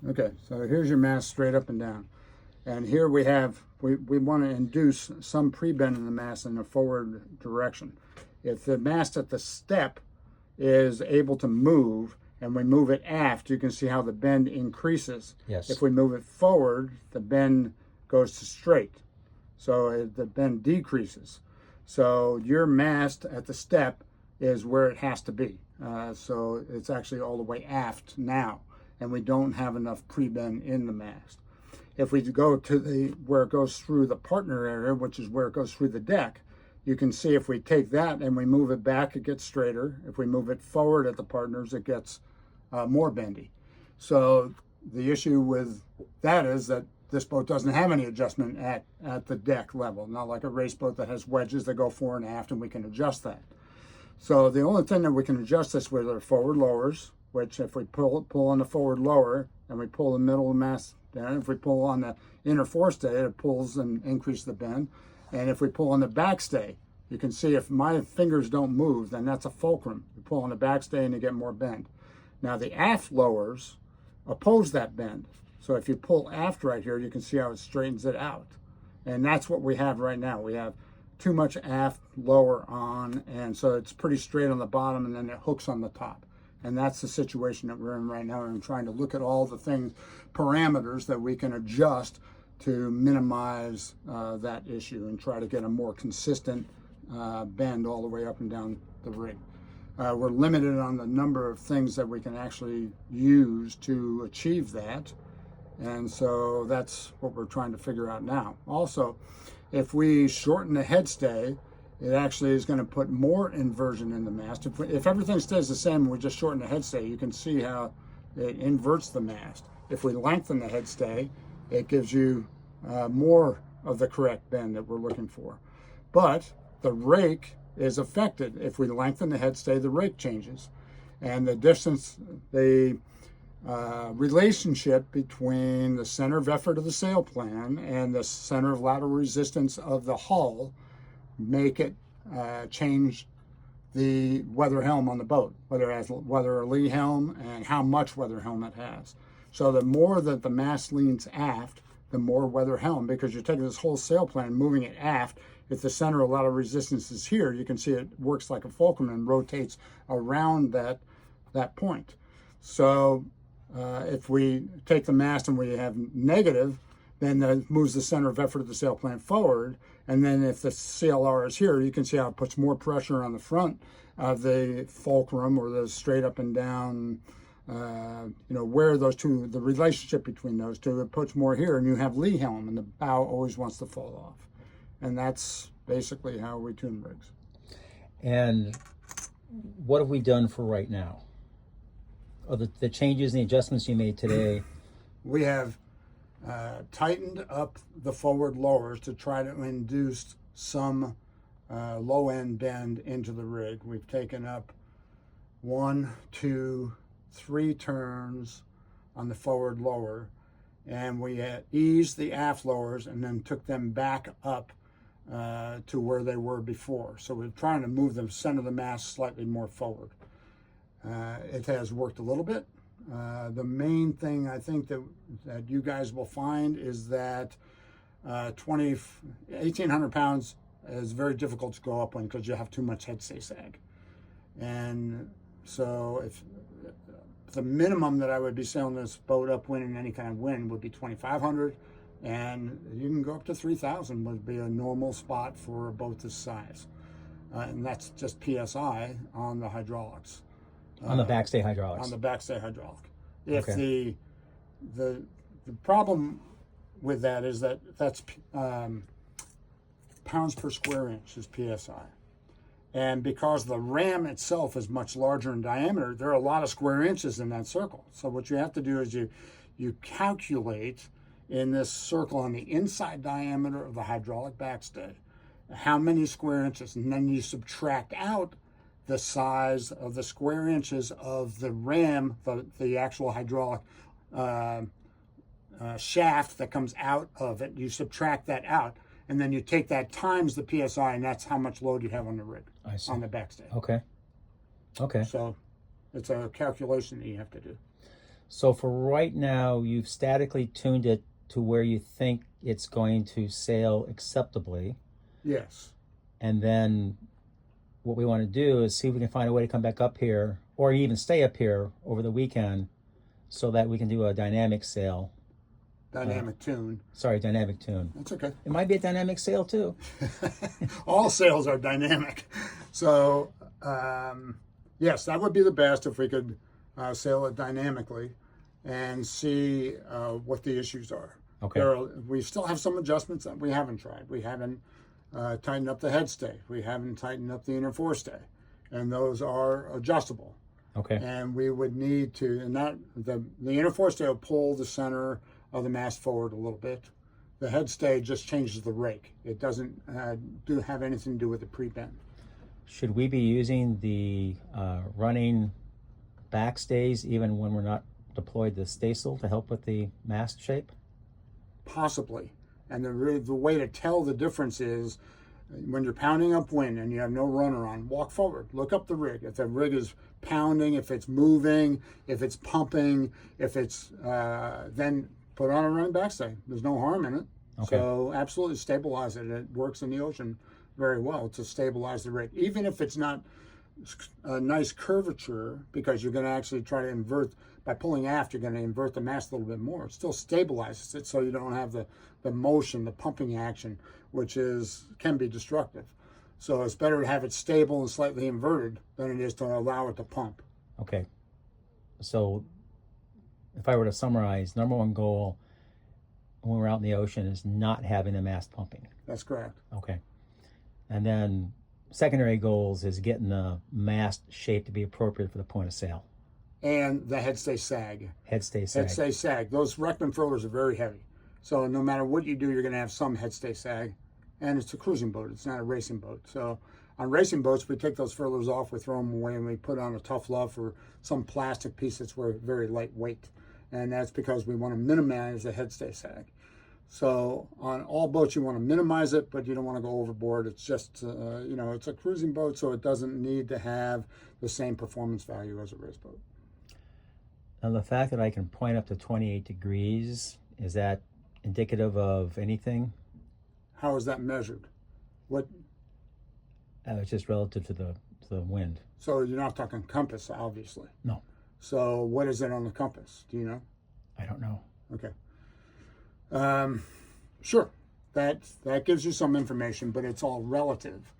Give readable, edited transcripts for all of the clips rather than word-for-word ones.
Okay, so here's your mast straight up and down. And here we have, we want to induce some pre-bend in the mast in a forward direction. If the mast at the step is able to move and we move it aft, you can see how the bend increases. Yes. If we move it forward, the bend goes to straight. So the bend decreases. So your mast at the step is where it has to be. So it's actually all the way aft now, and we don't have enough pre-bend in the mast. If we go to the where it goes through the partner area, which is where it goes through the deck, you can see if we take that and we move it back, it gets straighter. If we move it forward at the partners, it gets more bendy. So the issue with that is that this boat doesn't have any adjustment at the deck level, not like a race boat that has wedges that go fore and aft, and we can adjust that. So the only thing that we can adjust this with are forward lowers, which if we pull on the forward lower and we pull the middle of the mast down, if we pull on the inner forestay, it pulls and increases the bend. And if we pull on the backstay, you can see if my fingers don't move, then that's a fulcrum. You pull on the backstay and you get more bend. Now the aft lowers oppose that bend. So if you pull aft right here, you can see how it straightens it out. And that's what we have right now. We have too much aft lower on, and so it's pretty straight on the bottom and then it hooks on the top. And that's the situation that we're in right now. I'm trying to look at all the things, parameters that we can adjust to minimize that issue and try to get a more consistent bend all the way up and down the rig. We're limited on the number of things that we can actually use to achieve that. And so that's what we're trying to figure out now. Also, if we shorten the headstay, it actually is going to put more inversion in the mast. If everything stays the same and we just shorten the headstay, you can see how it inverts the mast. If we lengthen the headstay, it gives you more of the correct bend that we're looking for. But the rake is affected. If we lengthen the headstay, the rake changes. And the distance, the relationship between the center of effort of the sail plan and the center of lateral resistance of the hull make it change the weather helm on the boat, whether it has weather or lee helm and how much weather helm it has. So the more that the mast leans aft, the more weather helm, because you're taking this whole sail plan, moving it aft. If the center of lateral resistance is here, you can see it works like a fulcrum and rotates around that point. So if we take the mast and we have negative, then that moves the center of effort of the sail plan forward. And then if the CLR is here, you can see how it puts more pressure on the front of the fulcrum or the straight up and down, where those two, the relationship between those two, it puts more here, and you have lee helm, and the bow always wants to fall off. And that's basically how we tune rigs. And what have we done for right now? The changes and the adjustments you made today? We have tightened up the forward lowers to try to induce some low end bend into the rig. We've taken up 1, 2, 3 turns on the forward lower, and we eased the aft lowers and then took them back up to where they were before. So we're trying to move the center of the mast slightly more forward. It has worked a little bit. The main thing I think that you guys will find is that 1,800 pounds is very difficult to go up on because you have too much headstay sag. And so if the minimum that I would be sailing this boat upwind in any kind of wind would be 2,500, and you can go up to 3,000 would be a normal spot for a boat this size. And that's just PSI on the hydraulics. On the backstay hydraulics. On the backstay hydraulic. If okay. the problem with that is that's pounds per square inch is PSI. And because the ram itself is much larger in diameter, there are a lot of square inches in that circle. So what you have to do is you calculate in this circle on the inside diameter of the hydraulic backstay how many square inches, and then you subtract out the size of the square inches of the ram, the actual hydraulic shaft that comes out of it. You subtract that out, and then you take that times the PSI, and that's how much load you have on the rig, on the backstay. Okay. So it's a calculation that you have to do. So for right now, you've statically tuned it to where you think it's going to sail acceptably. Yes. And then what we want to do is see if we can find a way to come back up here or even stay up here over the weekend so that we can do a dynamic sail. Dynamic tune. Sorry, dynamic tune. That's okay. It might be a dynamic sail too. All sails are dynamic. So, yes, that would be the best if we could sail it dynamically and see what the issues are. Okay. We still have some adjustments that we haven't tried. We haven't tightened up the head stay. We haven't tightened up the inner forestay. And those are adjustable. Okay. And we would need to, and that the inner forestay will pull the center of the mast forward a little bit. The head stay just changes the rake. It doesn't have anything to do with the pre-bend. Should we be using the running backstays even when we're not deployed to staysail to help with the mast shape? Possibly. And the way to tell the difference is when you're pounding upwind and you have no runner on, walk forward, look up the rig. If the rig is pounding, if it's moving, if it's pumping, if it's then put on a running backstay. There's no harm in it. Okay. So absolutely stabilize it. It works in the ocean very well to stabilize the rig. Even if it's not a nice curvature, because you're going to actually try to invert, by pulling aft, you're going to invert the mast a little bit more. It still stabilizes it so you don't have the motion, the pumping action, which can be destructive. So it's better to have it stable and slightly inverted than it is to allow it to pump. Okay. So if I were to summarize, number one goal when we're out in the ocean is not having the mast pumping. That's correct. Okay. And then secondary goals is getting the mast shape to be appropriate for the point of sail. And the head stay sag. Head stay sag. Head stay sag. Those Reckman furlers are very heavy. So no matter what you do, you're going to have some head stay sag. And it's a cruising boat. It's not a racing boat. So on racing boats, we take those furlers off, we throw them away, and we put on a tough love or some plastic piece that's very lightweight. And that's because we want to minimize the head stay sag. So on all boats, you want to minimize it, but you don't want to go overboard. It's just, it's a cruising boat, so it doesn't need to have the same performance value as a race boat. Now, the fact that I can point up to 28 degrees, is that indicative of anything? How is that measured? What? It's just relative to the wind. So you're not talking compass, obviously. No. So what is it on the compass? Do you know? I don't know. Okay. Sure. That gives you some information, but it's all relative.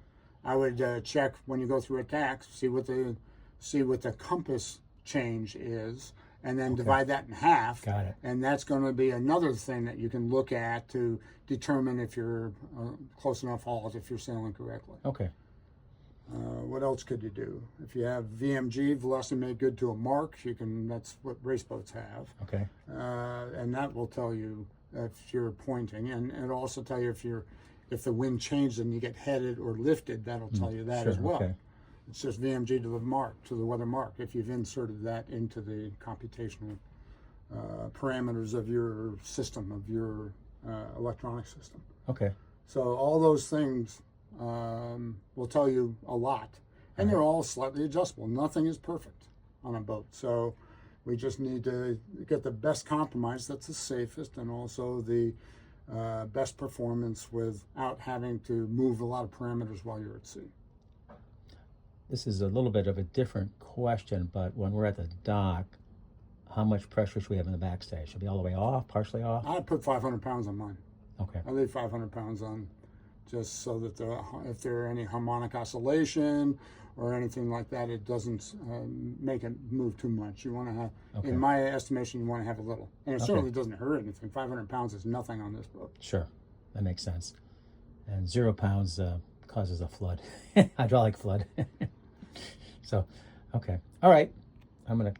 I would check when you go through a tax, see what the compass change is, and then divide that in half. Got it. And that's going to be another thing that you can look at to determine if you're close enough hauled, if you're sailing correctly. Okay. What else could you do? If you have VMG, velocity made good to a mark, that's what race boats have. Okay. And that will tell you if you're pointing, and it'll also tell you if the wind changed and you get headed or lifted, that'll tell you that as well. Okay. It's just VMG to the mark, to the weather mark, if you've inserted that into the computational parameters of your system, of your electronic system. Okay. So all those things will tell you a lot, and they're all slightly adjustable. Nothing is perfect on a boat, so we just need to get the best compromise that's the safest and also the best performance without having to move a lot of parameters while you're at sea. This is a little bit of a different question, but when we're at the dock, how much pressure should we have in the backstay? Should it be all the way off, partially off? I put 500 pounds on mine. Okay. I leave 500 pounds on just so that if there are any harmonic oscillation or anything like that, it doesn't make it move too much. You want to have, in my estimation, you want to have a little. And it certainly doesn't hurt anything. 500 pounds is nothing on this boat. Sure, that makes sense. And 0 pounds causes a flood, hydraulic flood. So, okay. All right. I'm going to